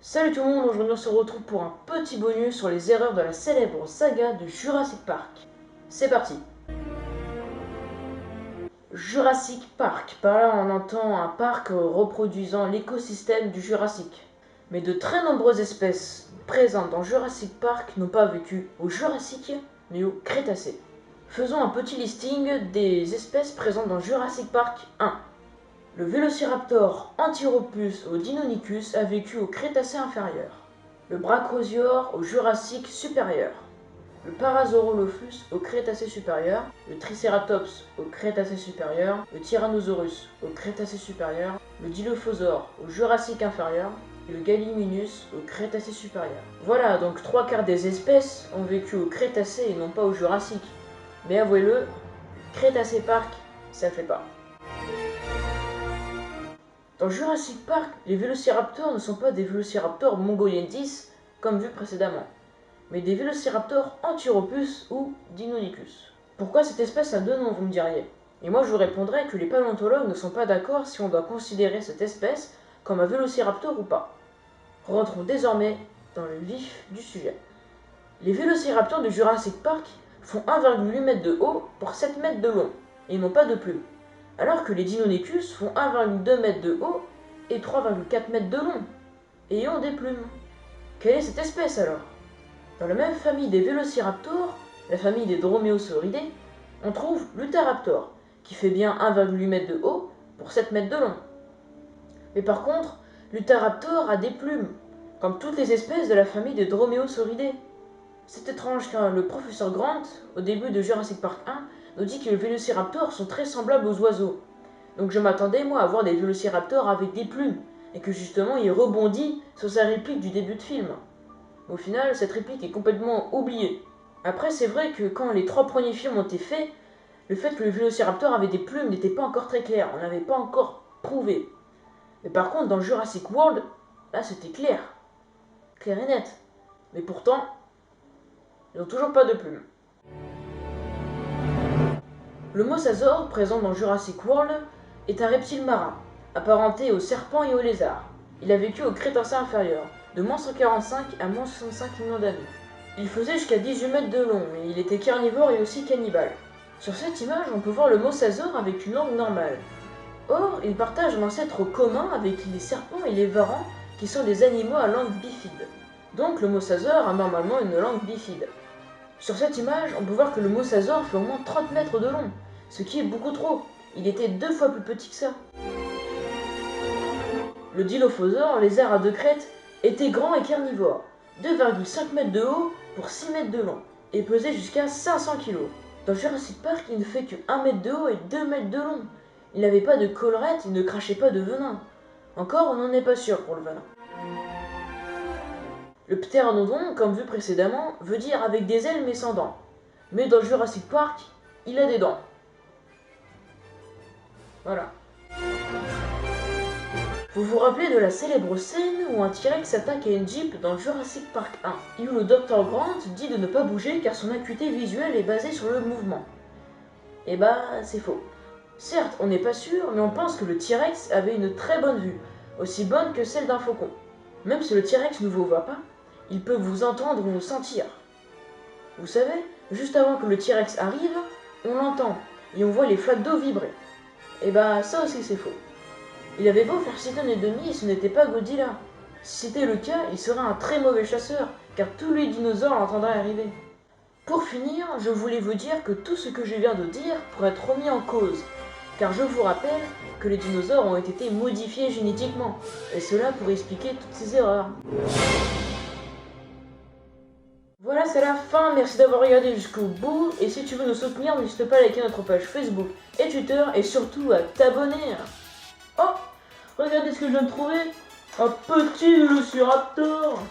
Salut tout le monde, aujourd'hui on se retrouve pour un petit bonus sur les erreurs de la célèbre saga de Jurassic Park. C'est parti. Jurassic Park, par là on entend un parc reproduisant l'écosystème du Jurassique. Mais de très nombreuses espèces présentes dans Jurassic Park n'ont pas vécu au Jurassique, mais au Crétacé. Faisons un petit listing des espèces présentes dans Jurassic Park 1. Le Vélociraptor Antiropus au Deinonychus a vécu au Crétacé inférieur. Le Brachiosaure au Jurassique supérieur. Le Parasaurolophus au Crétacé supérieur. Le Triceratops au Crétacé supérieur. Le Tyrannosaurus au Crétacé supérieur. Le Dilophosaure au Jurassique inférieur. Et le Gallimimus au Crétacé supérieur. Voilà, donc 3/4 des espèces ont vécu au Crétacé et non pas au Jurassique. Mais avouez-le, Crétacé Park, ça fait pas. Dans Jurassic Park, les vélociraptors ne sont pas des vélociraptors mongoliensis comme vu précédemment, mais des vélociraptors Antiropus ou Deinonychus. Pourquoi cette espèce a deux noms, vous me diriez? Et moi je vous répondrai que les paléontologues ne sont pas d'accord si on doit considérer cette espèce comme un vélociraptor ou pas. Rentrons désormais dans le vif du sujet. Les vélociraptors de Jurassic Park font 1,8 m de haut pour 7 mètres de long, et n'ont pas de plumes. Alors que les Deinonychus font 1,2 m de haut et 3,4 m de long, et ont des plumes. Quelle est cette espèce alors? Dans la même famille des vélociraptors, la famille des dromaeosauridae, on trouve l'Utahraptor, qui fait bien 1,8 m de haut pour 7 m de long. Mais par contre, l'Utahraptor a des plumes, comme toutes les espèces de la famille des dromaeosauridae. C'est étrange car le professeur Grant, au début de Jurassic Park 1, nous dit que les vélociraptors sont très semblables aux oiseaux. Donc je m'attendais moi à voir des vélociraptors avec des plumes, et que justement il rebondit sur sa réplique du début de film. Au final, cette réplique est complètement oubliée. Après, c'est vrai que quand les 3 premiers films ont été faits, le fait que le vélociraptor avait des plumes n'était pas encore très clair, on n'avait pas encore prouvé. Mais par contre, dans Jurassic World, là c'était clair. Clair et net. Mais pourtant, ils n'ont toujours pas de plumes. Le mosasaure, présent dans Jurassic World, est un reptile marin, apparenté aux serpents et aux lézards. Il a vécu au Crétacé inférieur, de moins 145 à moins 65 millions d'années. Il faisait jusqu'à 18 mètres de long, mais il était carnivore et aussi cannibale. Sur cette image, on peut voir le mosasaure avec une langue normale. Or, il partage un ancêtre commun avec les serpents et les varans, qui sont des animaux à langue bifide. Donc le mosasaure a normalement une langue bifide. Sur cette image, on peut voir que le mosasaure fait au moins 30 mètres de long, ce qui est beaucoup trop. Il était 2 fois plus petit que ça. Le Dilophosaure, lézard à 2 crêtes, était grand et carnivore, 2,5 mètres de haut pour 6 mètres de long, et pesait jusqu'à 500 kg. Dans Jurassic Park, il ne fait que 1 mètre de haut et 2 mètres de long. Il n'avait pas de collerette, il ne crachait pas de venin. Encore, on n'en est pas sûr pour le venin. Le ptéranodon, comme vu précédemment, veut dire avec des ailes mais sans dents. Mais dans Jurassic Park, il a des dents. Voilà. Vous vous rappelez de la célèbre scène où un T-Rex attaque à une Jeep dans Jurassic Park 1, et où le Dr Grant dit de ne pas bouger car son acuité visuelle est basée sur le mouvement? Eh bah, c'est faux. Certes, on n'est pas sûr, mais on pense que le T-Rex avait une très bonne vue, aussi bonne que celle d'un faucon. Même si le T-Rex ne vous voit pas, il peut vous entendre ou vous sentir. Vous savez, juste avant que le T-Rex arrive, on l'entend, et on voit les flaques d'eau vibrer. Et bah ça aussi c'est faux. Il avait beau faire 6 tonnes et demi, ce n'était pas Godzilla. Si c'était le cas, il serait un très mauvais chasseur, car tous les dinosaures l'entendraient arriver. Pour finir, je voulais vous dire que tout ce que je viens de dire pourrait être remis en cause, car je vous rappelle que les dinosaures ont été modifiés génétiquement, et cela pour expliquer toutes ces erreurs. Voilà, c'est la fin, merci d'avoir regardé jusqu'au bout, et si tu veux nous soutenir, n'hésite pas à liker notre page Facebook et Twitter, et surtout à t'abonner. Oh, regardez ce que je viens de trouver, un petit vélociraptor.